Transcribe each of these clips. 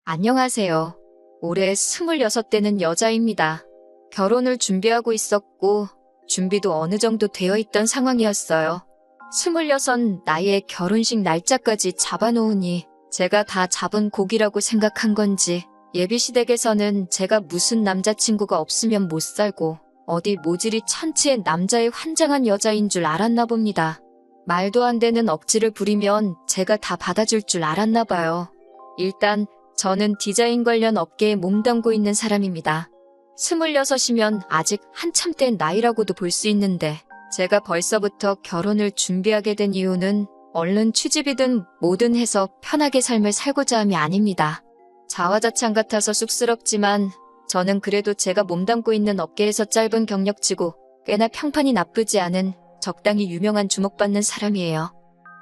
안녕하세요. 올해 26 되는 여자입니다. 결혼을 준비하고 있었고 준비도 어느 정도 되어 있던 상황이었어요. 26 나이에 결혼식 날짜까지 잡아놓으니 제가 다 잡은 곡이라고 생각한 건지 예비시댁에서는 제가 무슨 남자친구가 없으면 못 살고 어디 모질이 천치의 남자의 환장한 여자인 줄 알았나 봅니다. 말도 안 되는 억지를 부리면 제가 다 받아줄 줄 알았나 봐요. 일단 저는 디자인 관련 업계에 몸담고 있는 사람입니다. 26이면 아직 한참 된 나이라고도 볼 수 있는데 제가 벌써부터 결혼을 준비하게 된 이유는 얼른 취직이든 뭐든 해서 편하게 삶을 살고자 함이 아닙니다. 자화자찬 같아서 쑥스럽지만 저는 그래도 제가 몸담고 있는 업계에서 짧은 경력치고 꽤나 평판이 나쁘지 않은 적당히 유명한 주목받는 사람이에요.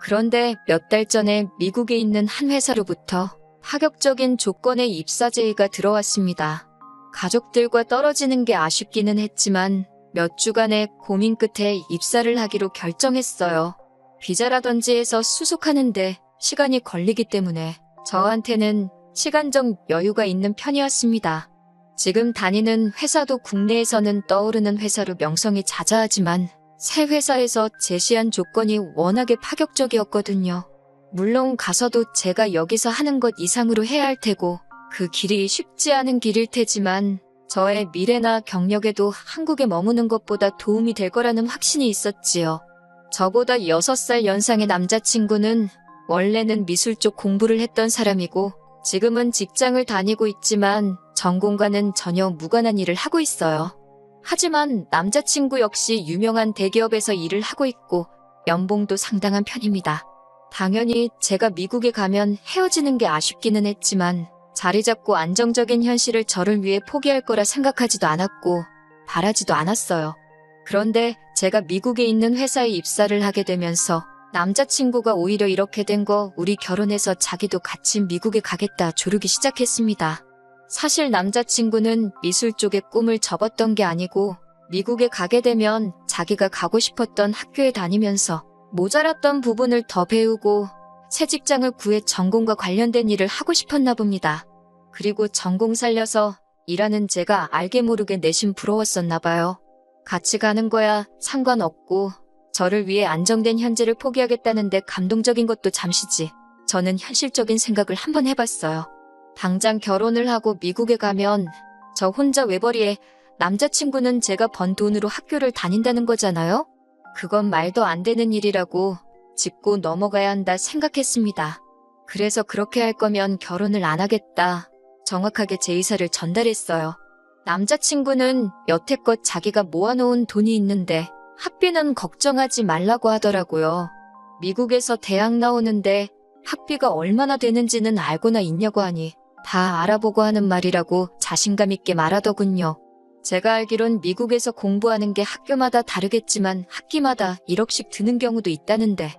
그런데 몇 달 전에 미국에 있는 한 회사로부터 파격적인 조건의 입사 제의가 들어왔습니다. 가족들과 떨어지는 게 아쉽기는 했지만 몇 주간의 고민 끝에 입사를 하기로 결정했어요. 비자라든지 해서 수속하는데 시간이 걸리기 때문에 저한테는 시간적 여유가 있는 편이었습니다. 지금 다니는 회사도 국내에서는 떠오르는 회사로 명성이 자자하지만 새 회사에서 제시한 조건이 워낙에 파격적이었거든요. 물론 가서도 제가 여기서 하는 것 이상으로 해야 할 테고 그 길이 쉽지 않은 길일 테지만 저의 미래나 경력에도 한국에 머무는 것보다 도움이 될 거라는 확신이 있었지요. 저보다 6살 연상의 남자친구는 원래는 미술 쪽 공부를 했던 사람이고 지금은 직장을 다니고 있지만 전공과는 전혀 무관한 일을 하고 있어요. 하지만 남자친구 역시 유명한 대기업에서 일을 하고 있고 연봉도 상당한 편입니다. 당연히 제가 미국에 가면 헤어지는 게 아쉽기는 했지만 자리 잡고 안정적인 현실을 저를 위해 포기할 거라 생각하지도 않았고 바라지도 않았어요. 그런데 제가 미국에 있는 회사에 입사를 하게 되면서 남자친구가 오히려 이렇게 된 거 우리 결혼해서 자기도 같이 미국에 가겠다 조르기 시작했습니다. 사실 남자친구는 미술 쪽에 꿈을 접었던 게 아니고 미국에 가게 되면 자기가 가고 싶었던 학교에 다니면서 모자랐던 부분을 더 배우고 새 직장을 구해 전공과 관련된 일을 하고 싶었나 봅니다. 그리고 전공 살려서 일하는 제가 알게 모르게 내심 부러웠었나 봐요. 같이 가는 거야 상관없고 저를 위해 안정된 현재를 포기하겠다는데 감동적인 것도 잠시지. 저는 현실적인 생각을 한번 해봤어요. 당장 결혼을 하고 미국에 가면 저 혼자 외벌이에 남자친구는 제가 번 돈으로 학교를 다닌다는 거잖아요? 그건 말도 안 되는 일이라고 짚고 넘어가야 한다 생각했습니다. 그래서 그렇게 할 거면 결혼을 안 하겠다. 정확하게 제 의사를 전달했어요. 남자친구는 여태껏 자기가 모아놓은 돈이 있는데 학비는 걱정하지 말라고 하더라고요. 미국에서 대학 나오는데 학비가 얼마나 되는지는 알고나 있냐고 하니 다 알아보고 하는 말이라고 자신감 있게 말하더군요. 제가 알기론 미국에서 공부하는 게 학교마다 다르겠지만 학기마다 1억씩 드는 경우도 있다는데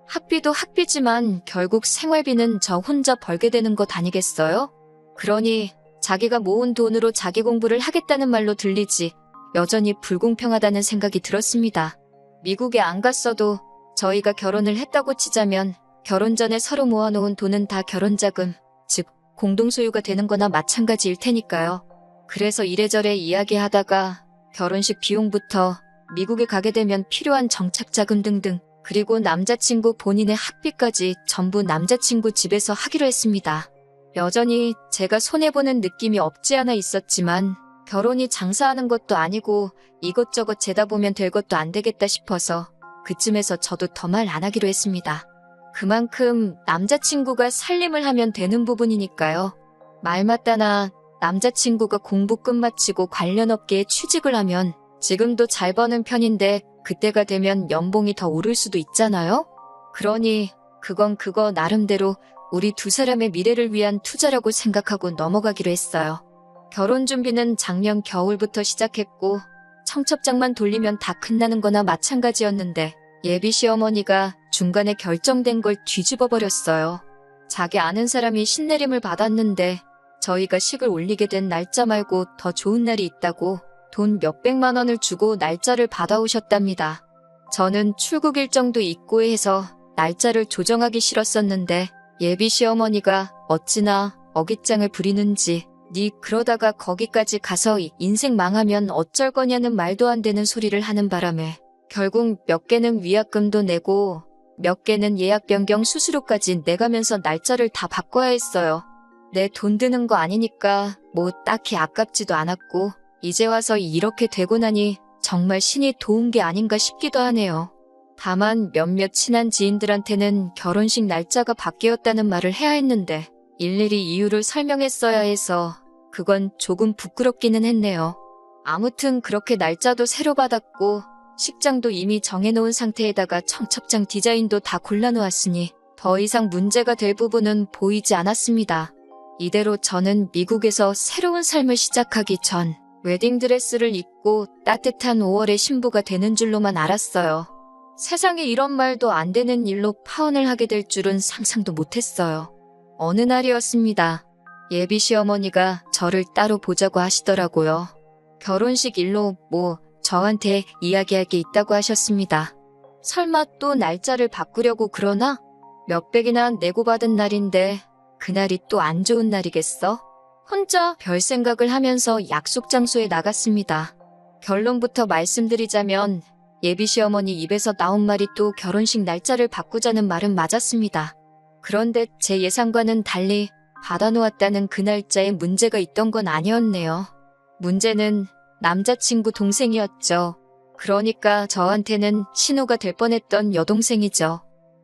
학비도 학비지만 결국 생활비는 저 혼자 벌게 되는 것 아니겠어요? 그러니 자기가 모은 돈으로 자기 공부를 하겠다는 말로 들리지 여전히 불공평하다는 생각이 들었습니다. 미국에 안 갔어도 저희가 결혼을 했다고 치자면 결혼 전에 서로 모아놓은 돈은 다 결혼자금, 즉 공동소유가 되는 거나 마찬가지일 테니까요. 그래서 이래저래 이야기하다가 결혼식 비용부터 미국에 가게 되면 필요한 정착자금 등등 그리고 남자친구 본인의 학비까지 전부 남자친구 집에서 하기로 했습니다. 여전히 제가 손해보는 느낌이 없지 않아 있었지만 결혼이 장사하는 것도 아니고 이것저것 재다 보면 될 것도 안 되겠다 싶어서 그쯤에서 저도 더 말 안 하기로 했습니다. 그만큼 남자친구가 살림을 하면 되는 부분이니까요. 말 맞다나 남자친구가 공부 끝마치고 관련 업계에 취직을 하면 지금도 잘 버는 편인데 그때가 되면 연봉이 더 오를 수도 있잖아요? 그러니 그건 그거 나름대로 우리 두 사람의 미래를 위한 투자라고 생각하고 넘어가기로 했어요. 결혼 준비는 작년 겨울부터 시작했고 청첩장만 돌리면 다 끝나는 거나 마찬가지였는데 예비 시어머니가 중간에 결정된 걸 뒤집어 버렸어요. 자기 아는 사람이 신내림을 받았는데 저희가 식을 올리게 된 날짜 말고 더 좋은 날이 있다고 돈 몇백만 원을 주고 날짜를 받아오셨답니다. 저는 출국 일정도 있고 해서 날짜를 조정하기 싫었었는데 예비 시어머니가 어찌나 어깃장을 부리는지, 네 그러다가 거기까지 가서 인생 망하면 어쩔 거냐는 말도 안 되는 소리를 하는 바람에 결국 몇 개는 위약금도 내고 몇 개는 예약 변경 수수료까지 내가면서 날짜를 다 바꿔야 했어요. 내 돈 드는 거 아니니까 뭐 딱히 아깝지도 않았고 이제 와서 이렇게 되고 나니 정말 신이 도운 게 아닌가 싶기도 하네요. 다만 몇몇 친한 지인들한테는 결혼식 날짜가 바뀌었다는 말을 해야 했는데 일일이 이유를 설명했어야 해서 그건 조금 부끄럽기는 했네요. 아무튼 그렇게 날짜도 새로 받았고 식장도 이미 정해놓은 상태에다가 청첩장 디자인도 다 골라놓았으니 더 이상 문제가 될 부분은 보이지 않았습니다. 이대로 저는 미국에서 새로운 삶을 시작하기 전 웨딩드레스를 입고 따뜻한 5월의 신부가 되는 줄로만 알았어요. 세상에 이런 말도 안 되는 일로 파혼을 하게 될 줄은 상상도 못했어요. 어느 날이었습니다. 예비 시어머니가 저를 따로 보자고 하시더라고요. 결혼식 일로 저한테 이야기할 게 있다고 하셨습니다. 설마 또 날짜를 바꾸려고 그러나? 몇백이나 내고 받은 날인데 그날이 또 안 좋은 날이겠어? 혼자 별 생각을 하면서 약속 장소에 나갔습니다. 결론부터 말씀드리자면 예비 시어머니 입에서 나온 말이 또 결혼식 날짜를 바꾸자는 말은 맞았습니다. 그런데 제 예상과는 달리 받아놓았다는 그 날짜에 문제가 있던 건 아니었네요. 문제는 남자친구 동생이었죠. 그러니까 저한테는 신호가 될 뻔했던 여동생이죠.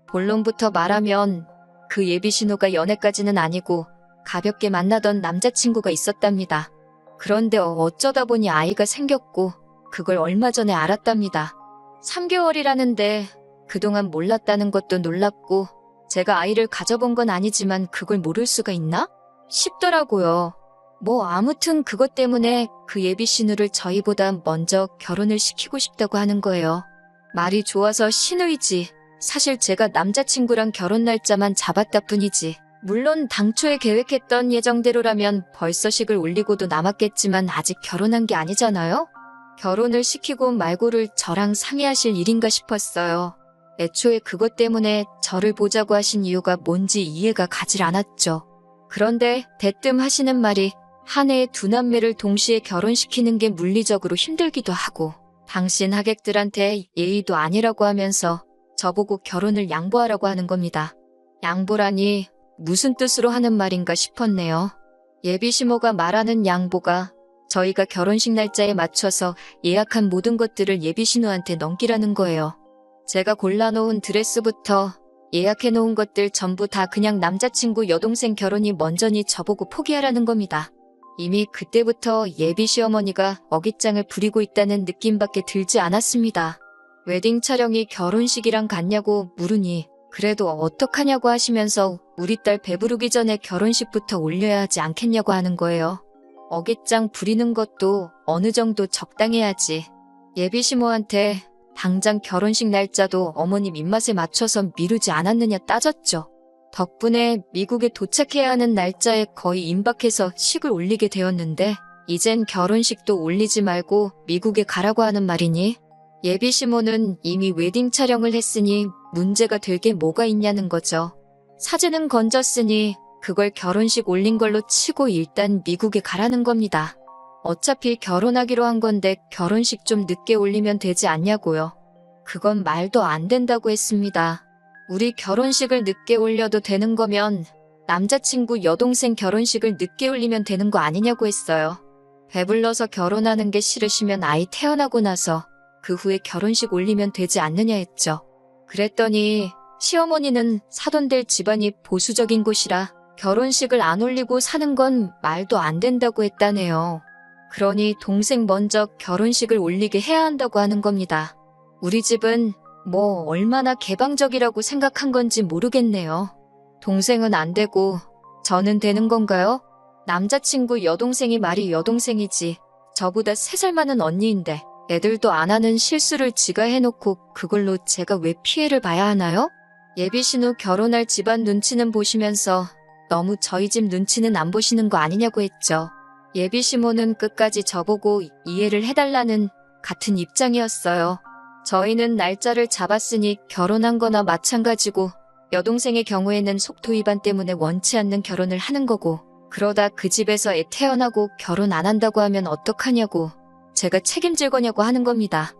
본론부터 말하면 그 예비 신호가 연애까지는 아니고 가볍게 만나던 남자친구가 있었답니다. 그런데 어쩌다 보니 아이가 생겼고 그걸 얼마 전에 알았답니다. 3개월이라는데 그동안 몰랐다는 것도 놀랍고 제가 아이를 가져본 건 아니지만 그걸 모를 수가 있나? 싶더라고요. 아무튼 그것 때문에 그 예비 신우를 저희보다 먼저 결혼을 시키고 싶다고 하는 거예요. 말이 좋아서 신우이지. 사실 제가 남자친구랑 결혼 날짜만 잡았다 뿐이지. 물론 당초에 계획했던 예정대로라면 벌써 식을 올리고도 남았겠지만 아직 결혼한 게 아니잖아요? 결혼을 시키고 말고를 저랑 상의하실 일인가 싶었어요. 애초에 그것 때문에 저를 보자고 하신 이유가 뭔지 이해가 가질 않았죠. 그런데 대뜸 하시는 말이 한 해에 두 남매를 동시에 결혼시키는 게 물리적으로 힘들기도 하고 당신 하객들한테 예의도 아니라고 하면서 저보고 결혼을 양보하라고 하는 겁니다. 양보라니 무슨 뜻으로 하는 말인가 싶었네요. 예비 시모가 말하는 양보가 저희가 결혼식 날짜에 맞춰서 예약한 모든 것들을 예비 신우한테 넘기라는 거예요. 제가 골라놓은 드레스부터 예약해놓은 것들 전부 다 그냥 남자친구 여동생 결혼이 먼저니 저보고 포기하라는 겁니다. 이미 그때부터 예비 시어머니가 어깃장을 부리고 있다는 느낌밖에 들지 않았습니다. 웨딩 촬영이 결혼식이랑 같냐고 물으니 그래도 어떡하냐고 하시면서 우리 딸 배부르기 전에 결혼식부터 올려야 하지 않겠냐고 하는 거예요. 어깃장 부리는 것도 어느 정도 적당해야지. 예비 시모한테 당장 결혼식 날짜도 어머님 입맛에 맞춰서 미루지 않았느냐 따졌죠. 덕분에 미국에 도착해야 하는 날짜에 거의 임박해서 식을 올리게 되었는데 이젠 결혼식도 올리지 말고 미국에 가라고 하는 말이니? 예비 시모는 이미 웨딩 촬영을 했으니 문제가 될 게 뭐가 있냐는 거죠. 사진은 건졌으니 그걸 결혼식 올린 걸로 치고 일단 미국에 가라는 겁니다. 어차피 결혼하기로 한 건데 결혼식 좀 늦게 올리면 되지 않냐고요. 그건 말도 안 된다고 했습니다. 우리 결혼식을 늦게 올려도 되는 거면 남자친구 여동생 결혼식을 늦게 올리면 되는 거 아니냐고 했어요. 배불러서 결혼하는 게 싫으시면 아이 태어나고 나서 그 후에 결혼식 올리면 되지 않느냐 했죠. 그랬더니 시어머니는 사돈들 집안이 보수적인 곳이라 결혼식을 안 올리고 사는 건 말도 안 된다고 했다네요. 그러니 동생 먼저 결혼식을 올리게 해야 한다고 하는 겁니다. 우리 집은 얼마나 개방적이라고 생각한 건지 모르겠네요. 동생은 안 되고 저는 되는 건가요? 남자친구 여동생이 말이 여동생이지 저보다 3살 많은 언니인데 애들도 안 하는 실수를 지가 해놓고 그걸로 제가 왜 피해를 봐야 하나요? 예비 신우 결혼할 집안 눈치는 보시면서 너무 저희 집 눈치는 안 보시는 거 아니냐고 했죠. 예비 시모는 끝까지 저보고 이해를 해달라는 같은 입장이었어요. 저희는 날짜를 잡았으니 결혼한 거나 마찬가지고 여동생의 경우에는 속도 위반 때문에 원치 않는 결혼을 하는 거고 그러다 그 집에서 애 태어나고 결혼 안 한다고 하면 어떡하냐고, 제가 책임질 거냐고 하는 겁니다.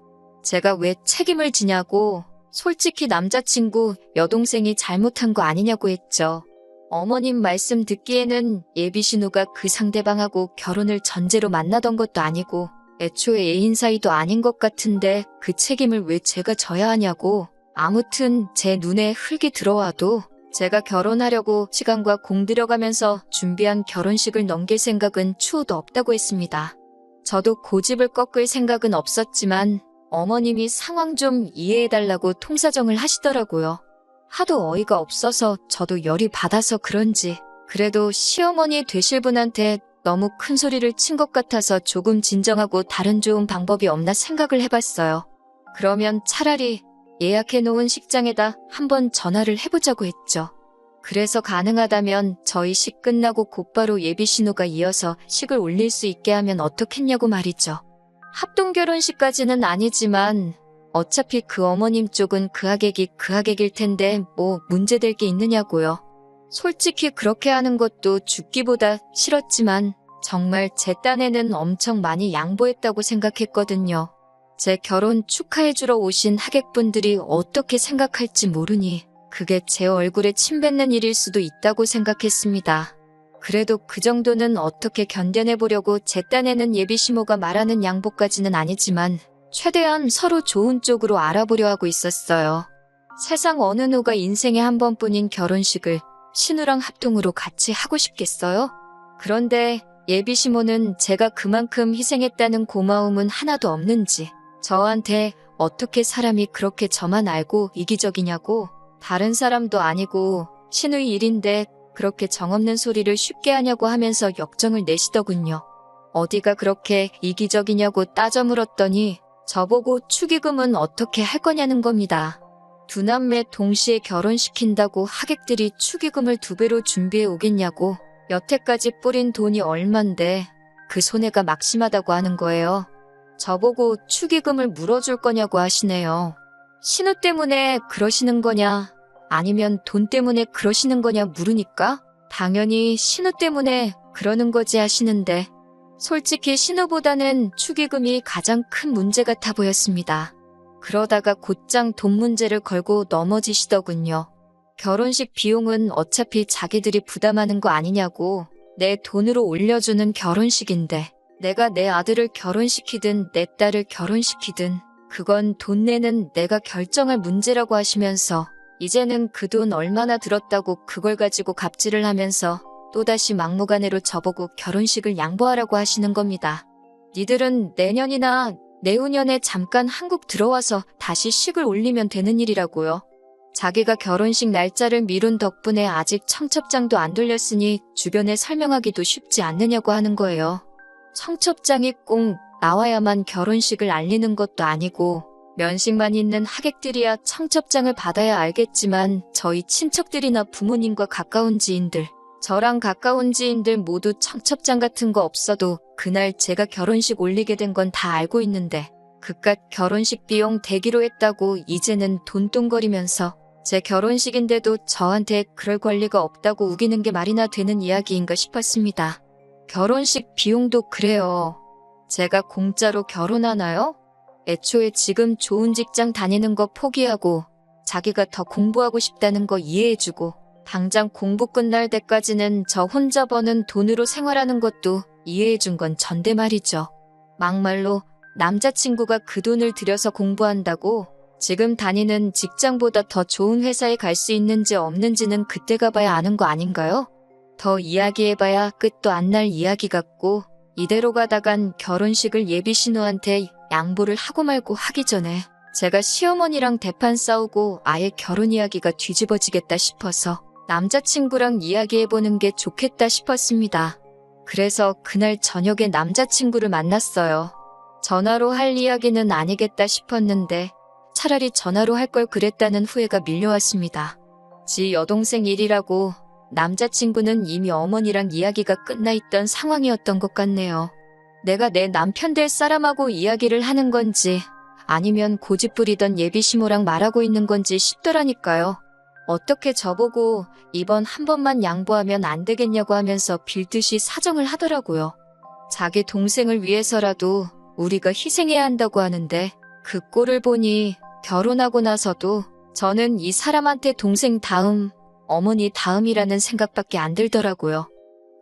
제가 왜 책임을 지냐고, 솔직히 남자친구, 여동생이 잘못한 거 아니냐고 했죠. 어머님 말씀 듣기에는 예비 신우가 그 상대방하고 결혼을 전제로 만나던 것도 아니고 애초에 애인 사이도 아닌 것 같은데 그 책임을 왜 제가 져야 하냐고. 아무튼 제 눈에 흙이 들어와도 제가 결혼하려고 시간과 공 들여가면서 준비한 결혼식을 넘길 생각은 추호도 없다고 했습니다. 저도 고집을 꺾을 생각은 없었지만 어머님이 상황 좀 이해해달라고 통사정을 하시더라고요. 하도 어이가 없어서 저도 열이 받아서 그런지 그래도 시어머니 되실 분한테 너무 큰 소리를 친 것 같아서 조금 진정하고 다른 좋은 방법이 없나 생각을 해봤어요. 그러면 차라리 예약해놓은 식장에다 한번 전화를 해보자고 했죠. 그래서 가능하다면 저희 식 끝나고 곧바로 예비 신우가 이어서 식을 올릴 수 있게 하면 어떻겠냐고 말이죠. 합동결혼식까지는 아니지만 어차피 그 어머님 쪽은 그 하객일 텐데 뭐 문제될 게 있느냐고요. 솔직히 그렇게 하는 것도 죽기보다 싫었지만 정말 제 딴에는 엄청 많이 양보했다고 생각했거든요. 제 결혼 축하해주러 오신 하객분들이 어떻게 생각할지 모르니 그게 제 얼굴에 침 뱉는 일일 수도 있다고 생각했습니다. 그래도 그 정도는 어떻게 견뎌내보려고 제 딴에는 예비 시모가 말하는 양보까지는 아니지만 최대한 서로 좋은 쪽으로 알아보려 하고 있었어요. 세상 어느 누가 인생에 한 번뿐인 결혼식을 신우랑 합동으로 같이 하고 싶겠어요? 그런데 예비 시모는 제가 그만큼 희생했다는 고마움은 하나도 없는지 저한테 어떻게 사람이 그렇게 저만 알고 이기적이냐고, 다른 사람도 아니고 신우의 일인데 그렇게 정없는 소리를 쉽게 하냐고 하면서 역정을 내시더군요. 어디가 그렇게 이기적이냐고 따져 물었더니 저보고 축의금은 어떻게 할 거냐는 겁니다. 두 남매 동시에 결혼시킨다고 하객들이 축의금을 2배로 준비해 오겠냐고, 여태까지 뿌린 돈이 얼만데 그 손해가 막심하다고 하는 거예요. 저보고 축의금을 물어줄 거냐고 하시네요. 신우 때문에 그러시는 거냐 아니면 돈 때문에 그러시는 거냐 물으니까 당연히 신우 때문에 그러는 거지 하시는데 솔직히 신우보다는 축의금이 가장 큰 문제 같아 보였습니다. 그러다가 곧장 돈 문제를 걸고 넘어지시더군요. 결혼식 비용은 어차피 자기들이 부담하는 거 아니냐고, 내 돈으로 올려주는 결혼식인데 내가 내 아들을 결혼시키든 내 딸을 결혼시키든 그건 돈 내는 내가 결정할 문제라고 하시면서 이제는 그 돈 얼마나 들었다고 그걸 가지고 갑질을 하면서 또다시 막무가내로 저보고 결혼식을 양보하라고 하시는 겁니다. 니들은 내년이나 내후년에 잠깐 한국 들어와서 다시 식을 올리면 되는 일이라고요. 자기가 결혼식 날짜를 미룬 덕분에 아직 청첩장도 안 돌렸으니 주변에 설명하기도 쉽지 않느냐고 하는 거예요. 청첩장이 꼭 나와야만 결혼식을 알리는 것도 아니고 면식만 있는 하객들이야 청첩장을 받아야 알겠지만 저희 친척들이나 부모님과 가까운 지인들, 저랑 가까운 지인들 모두 청첩장 같은 거 없어도 그날 제가 결혼식 올리게 된 건 다 알고 있는데 그깟 결혼식 비용 대기로 했다고 이제는 돈돈거리면서 제 결혼식인데도 저한테 그럴 권리가 없다고 우기는 게 말이나 되는 이야기인가 싶었습니다. 결혼식 비용도 그래요. 제가 공짜로 결혼하나요? 애초에 지금 좋은 직장 다니는 거 포기하고 자기가 더 공부하고 싶다는 거 이해해주고 당장 공부 끝날 때까지는 저 혼자 버는 돈으로 생활하는 것도 이해해준 건 전데 말이죠. 막말로 남자친구가 그 돈을 들여서 공부한다고 지금 다니는 직장보다 더 좋은 회사에 갈 수 있는지 없는지는 그때 가봐야 아는 거 아닌가요? 더 이야기해봐야 끝도 안 날 이야기 같고 이대로 가다간 결혼식을 예비 신우한테 양보를 하고 말고 하기 전에 제가 시어머니랑 대판 싸우고 아예 결혼 이야기가 뒤집어지겠다 싶어서 남자친구랑 이야기해보는 게 좋겠다 싶었습니다. 그래서 그날 저녁에 남자친구를 만났어요. 전화로 할 이야기는 아니겠다 싶었는데 차라리 전화로 할 걸 그랬다는 후회가 밀려왔습니다. 지 여동생 일이라고 남자친구는 이미 어머니랑 이야기가 끝나 있던 상황이었던 것 같네요. 내가 내 남편 될 사람하고 이야기를 하는 건지 아니면 고집부리던 예비 시모랑 말하고 있는 건지 싶더라니까요. 어떻게 저보고 이번 한 번만 양보하면 안 되겠냐고 하면서 빌듯이 사정을 하더라고요. 자기 동생을 위해서라도 우리가 희생해야 한다고 하는데 그 꼴을 보니 결혼하고 나서도 저는 이 사람한테 동생 다음, 어머니 다음이라는 생각밖에 안 들더라고요.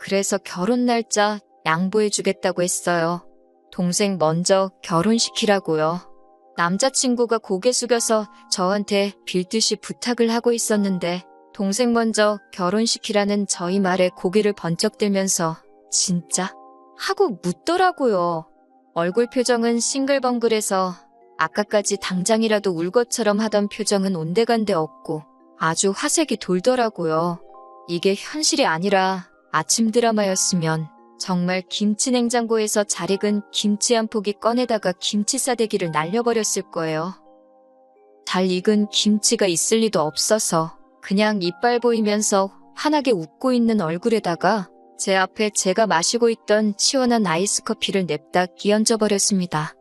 그래서 결혼 날짜 양보해주겠다고 했어요. 동생 먼저 결혼시키라고요. 남자친구가 고개 숙여서 저한테 빌듯이 부탁을 하고 있었는데 동생 먼저 결혼시키라는 저희 말에 고개를 번쩍 들면서 진짜? 하고 묻더라고요. 얼굴 표정은 싱글벙글해서 아까까지 당장이라도 울 것처럼 하던 표정은 온데간데 없고 아주 화색이 돌더라고요. 이게 현실이 아니라 아침 드라마였으면 정말 김치 냉장고에서 잘 익은 김치 한 포기 꺼내다가 김치 싸대기를 날려버렸을 거예요. 잘 익은 김치가 있을 리도 없어서 그냥 이빨 보이면서 환하게 웃고 있는 얼굴에다가 제 앞에 제가 마시고 있던 시원한 아이스 커피를 냅다 끼얹어 버렸습니다.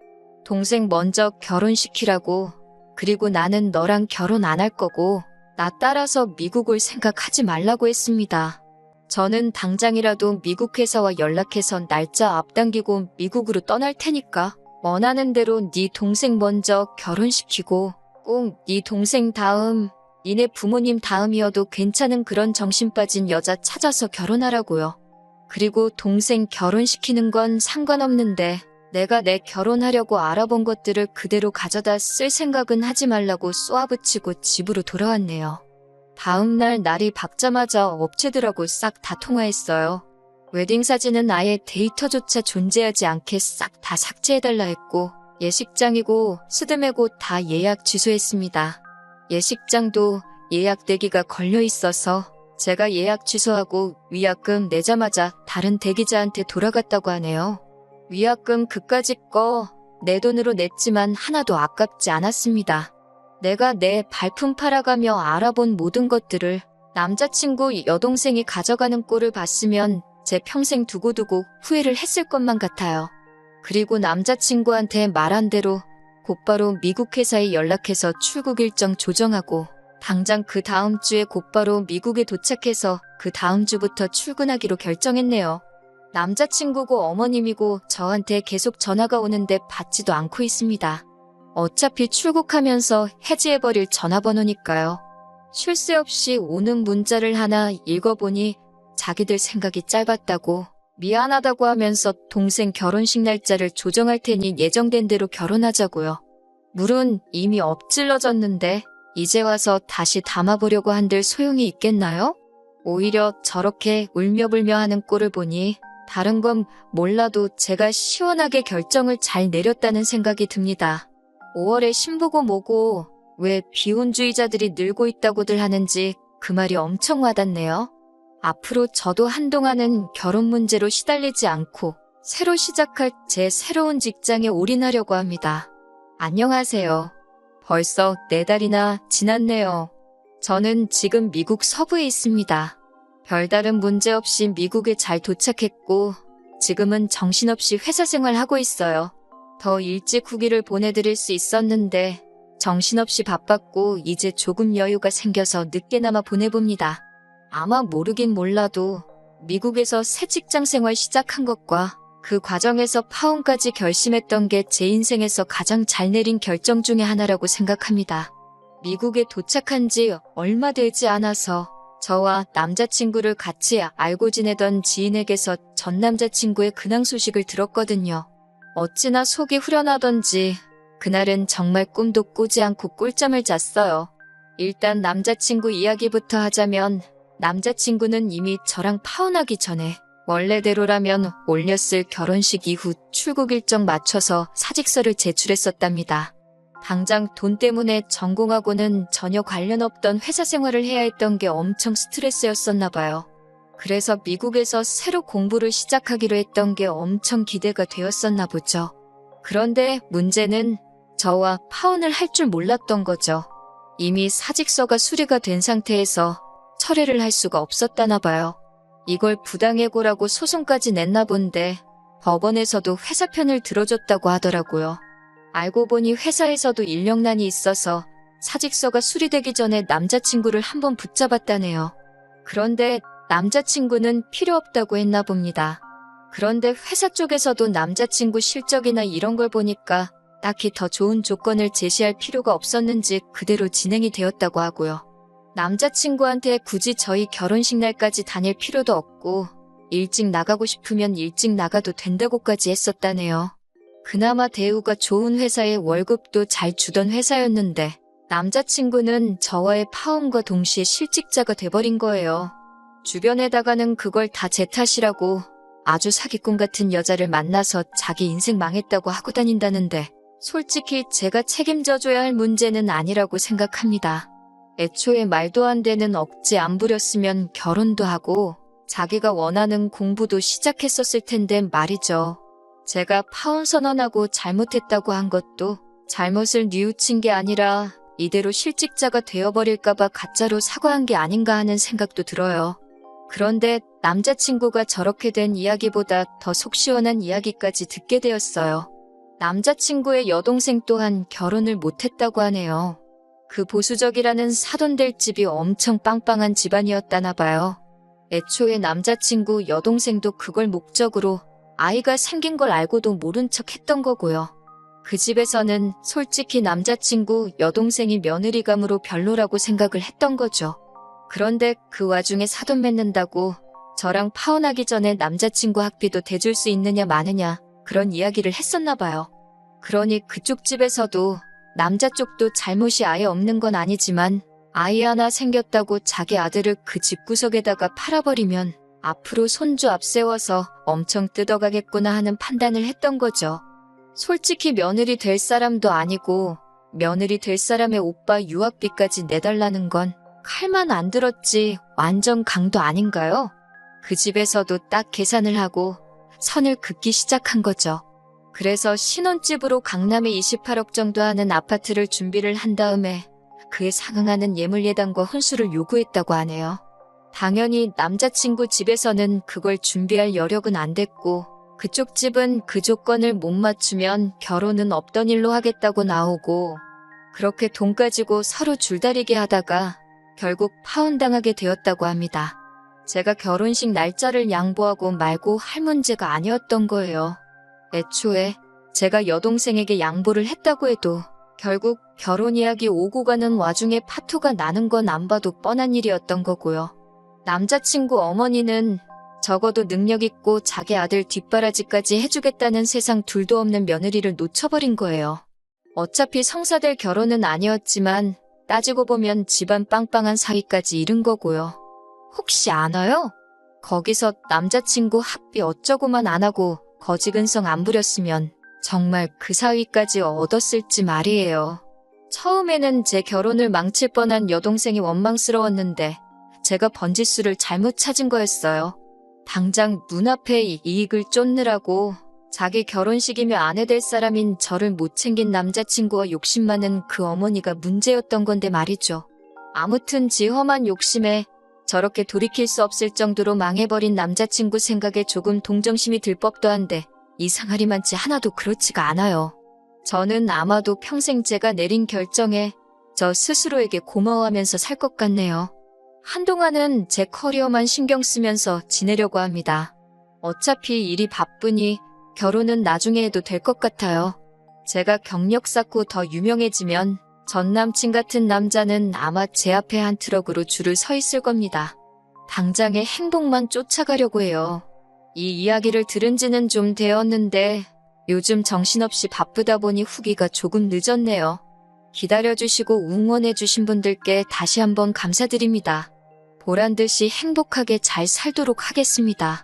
동생 먼저 결혼시키라고, 그리고 나는 너랑 결혼 안 할 거고 나 따라서 미국 올 생각하지 말라고 했습니다. 저는 당장이라도 미국 회사와 연락해서 날짜 앞당기고 미국으로 떠날 테니까 원하는 대로 네 동생 먼저 결혼시키고 꼭 네 동생 다음, 니네 부모님 다음이어도 괜찮은 그런 정신 빠진 여자 찾아서 결혼하라고요. 그리고 동생 결혼시키는 건 상관없는데 내가 내 결혼하려고 알아본 것들을 그대로 가져다 쓸 생각은 하지 말라고 쏘아붙이고 집으로 돌아왔네요. 다음 날 날이 밝자마자 업체들하고 싹 다 통화했어요. 웨딩 사진은 아예 데이터조차 존재하지 않게 싹 다 삭제해달라 했고 예식장이고 스드메고 다 예약 취소했습니다. 예식장도 예약 대기가 걸려 있어서 제가 예약 취소하고 위약금 내자마자 다른 대기자한테 돌아갔다고 하네요. 위약금 그까짓 거 내 돈으로 냈지만 하나도 아깝지 않았습니다. 내가 내 발품 팔아가며 알아본 모든 것들을 남자친구 여동생이 가져가는 꼴을 봤으면 제 평생 두고두고 후회를 했을 것만 같아요. 그리고 남자친구한테 말한 대로 곧바로 미국 회사에 연락해서 출국 일정 조정하고 당장 그 다음 주에 곧바로 미국에 도착해서 그 다음 주부터 출근하기로 결정했네요. 남자친구고 어머님이고 저한테 계속 전화가 오는데 받지도 않고 있습니다. 어차피 출국하면서 해지해버릴 전화번호니까요. 쉴 새 없이 오는 문자를 하나 읽어보니 자기들 생각이 짧았다고 미안하다고 하면서 동생 결혼식 날짜를 조정할 테니 예정된 대로 결혼하자고요. 물은 이미 엎질러졌는데 이제 와서 다시 담아보려고 한들 소용이 있겠나요? 오히려 저렇게 울며불며 하는 꼴을 보니 다른 건 몰라도 제가 시원하게 결정을 잘 내렸다는 생각이 듭니다. 5월에 신보고 뭐고 왜 비혼주의자들이 늘고 있다고들 하는지 그 말이 엄청 와닿네요. 앞으로 저도 한동안은 결혼 문제로 시달리지 않고 새로 시작할 제 새로운 직장에 올인하려고 합니다. 안녕하세요. 벌써 4달이나 지났네요. 저는 지금 미국 서부에 있습니다. 별다른 문제 없이 미국에 잘 도착했고 지금은 정신없이 회사 생활하고 있어요. 더 일찍 후기를 보내드릴 수 있었는데 정신없이 바빴고 이제 조금 여유가 생겨서 늦게나마 보내봅니다. 아마 모르긴 몰라도 미국에서 새 직장 생활 시작한 것과 그 과정에서 파혼까지 결심했던 게 제 인생에서 가장 잘 내린 결정 중에 하나라고 생각합니다. 미국에 도착한 지 얼마 되지 않아서 저와 남자친구를 같이 알고 지내던 지인에게서 전 남자친구의 근황 소식을 들었거든요. 어찌나 속이 후련하던지 그날은 정말 꿈도 꾸지 않고 꿀잠을 잤어요. 일단 남자친구 이야기부터 하자면 남자친구는 이미 저랑 파혼하기 전에 원래대로라면 올렸을 결혼식 이후 출국 일정 맞춰서 사직서를 제출했었답니다. 당장 돈 때문에 전공하고는 전혀 관련 없던 회사 생활을 해야 했던 게 엄청 스트레스였었나 봐요. 그래서 미국에서 새로 공부를 시작하기로 했던 게 엄청 기대가 되었었나 보죠. 그런데 문제는 저와 파혼을 할 줄 몰랐던 거죠. 이미 사직서가 수리가 된 상태에서 철회를 할 수가 없었다나 봐요. 이걸 부당해고라고 소송까지 냈나 본데 법원에서도 회사 편을 들어줬다고 하더라고요. 알고 보니 회사에서도 인력난이 있어서 사직서가 수리되기 전에 남자친구를 한번 붙잡았다네요. 그런데 남자친구는 필요 없다고 했나 봅니다. 그런데 회사 쪽에서도 남자친구 실적이나 이런 걸 보니까 딱히 더 좋은 조건을 제시할 필요가 없었는지 그대로 진행이 되었다고 하고요. 남자친구한테 굳이 저희 결혼식 날까지 다닐 필요도 없고 일찍 나가고 싶으면 일찍 나가도 된다고까지 했었다네요. 그나마 대우가 좋은 회사에 월급도 잘 주던 회사였는데 남자친구는 저와의 파혼과 동시에 실직자가 돼버린 거예요. 주변에다가는 그걸 다 제 탓이라고 아주 사기꾼 같은 여자를 만나서 자기 인생 망했다고 하고 다닌다는데 솔직히 제가 책임져줘야 할 문제는 아니라고 생각합니다. 애초에 말도 안 되는 억지 안 부렸으면 결혼도 하고 자기가 원하는 공부도 시작했었을 텐데 말이죠. 제가 파혼 선언하고 잘못했다고 한 것도 잘못을 뉘우친 게 아니라 이대로 실직자가 되어버릴까봐 가짜로 사과한 게 아닌가 하는 생각도 들어요. 그런데 남자친구가 저렇게 된 이야기보다 더 속 시원한 이야기까지 듣게 되었어요. 남자친구의 여동생 또한 결혼을 못했다고 하네요. 그 보수적이라는 사돈될 집이 엄청 빵빵한 집안이었다나 봐요. 애초에 남자친구 여동생도 그걸 목적으로 아이가 생긴 걸 알고도 모른 척 했던 거고요. 그 집에서는 솔직히 남자친구 여동생이 며느리감으로 별로라고 생각을 했던 거죠. 그런데 그 와중에 사돈 맺는다고 저랑 파혼하기 전에 남자친구 학비도 대줄 수 있느냐 마느냐 그런 이야기를 했었나 봐요. 그러니 그쪽 집에서도 남자 쪽도 잘못이 아예 없는 건 아니지만 아이 하나 생겼다고 자기 아들을 그 집구석에다가 팔아버리면 앞으로 손주 앞세워서 엄청 뜯어가겠구나 하는 판단을 했던 거죠. 솔직히 며느리 될 사람도 아니고 며느리 될 사람의 오빠 유학비까지 내달라는 건 칼만 안 들었지 완전 강도 아닌가요? 그 집에서도 딱 계산을 하고 선을 긋기 시작한 거죠. 그래서 신혼집으로 강남에 28억 정도 하는 아파트를 준비를 한 다음에 그에 상응하는 예물예단과 혼수를 요구했다고 하네요. 당연히 남자친구 집에서는 그걸 준비할 여력은 안 됐고 그쪽 집은 그 조건을 못 맞추면 결혼은 없던 일로 하겠다고 나오고 그렇게 돈 가지고 서로 줄다리기 하다가 결국 파혼당하게 되었다고 합니다. 제가 결혼식 날짜를 양보하고 말고 할 문제가 아니었던 거예요. 애초에 제가 여동생에게 양보를 했다고 해도 결국 결혼 이야기 오고 가는 와중에 파토가 나는 건 안 봐도 뻔한 일이었던 거고요. 남자친구 어머니는 적어도 능력 있고 자기 아들 뒷바라지까지 해주겠다는 세상 둘도 없는 며느리를 놓쳐버린 거예요. 어차피 성사될 결혼은 아니었지만 따지고 보면 집안 빵빵한 사위까지 잃은 거고요. 혹시 아나요? 거기서 남자친구 학비 어쩌고만 안 하고 거지근성 안 부렸으면 정말 그 사위까지 얻었을지 말이에요. 처음에는 제 결혼을 망칠 뻔한 여동생이 원망스러웠는데 제가 번지수를 잘못 찾은 거였어요. 당장 눈앞에 이익을 쫓느라고 자기 결혼식이며 아내 될 사람인 저를 못 챙긴 남자친구와 욕심 많은 그 어머니가 문제였던 건데 말이죠. 아무튼 지 험한 욕심에 저렇게 돌이킬 수 없을 정도로 망해버린 남자친구 생각에 조금 동정심이 들 법도 한데 이상하리만치 하나도 그렇지가 않아요. 저는 아마도 평생 제가 내린 결정에 저 스스로에게 고마워하면서 살 것 같네요. 한동안은 제 커리어만 신경 쓰면서 지내려고 합니다. 어차피 일이 바쁘니 결혼은 나중에 해도 될 것 같아요. 제가 경력 쌓고 더 유명해지면 전 남친 같은 남자는 아마 제 앞에 한 트럭으로 줄을 서 있을 겁니다. 당장의 행복만 쫓아가려고 해요. 이 이야기를 들은 지는 좀 되었는데 요즘 정신없이 바쁘다 보니 후기가 조금 늦었네요. 기다려주시고 응원해주신 분들께 다시 한번 감사드립니다. 보란듯이 행복하게 잘 살도록 하겠습니다.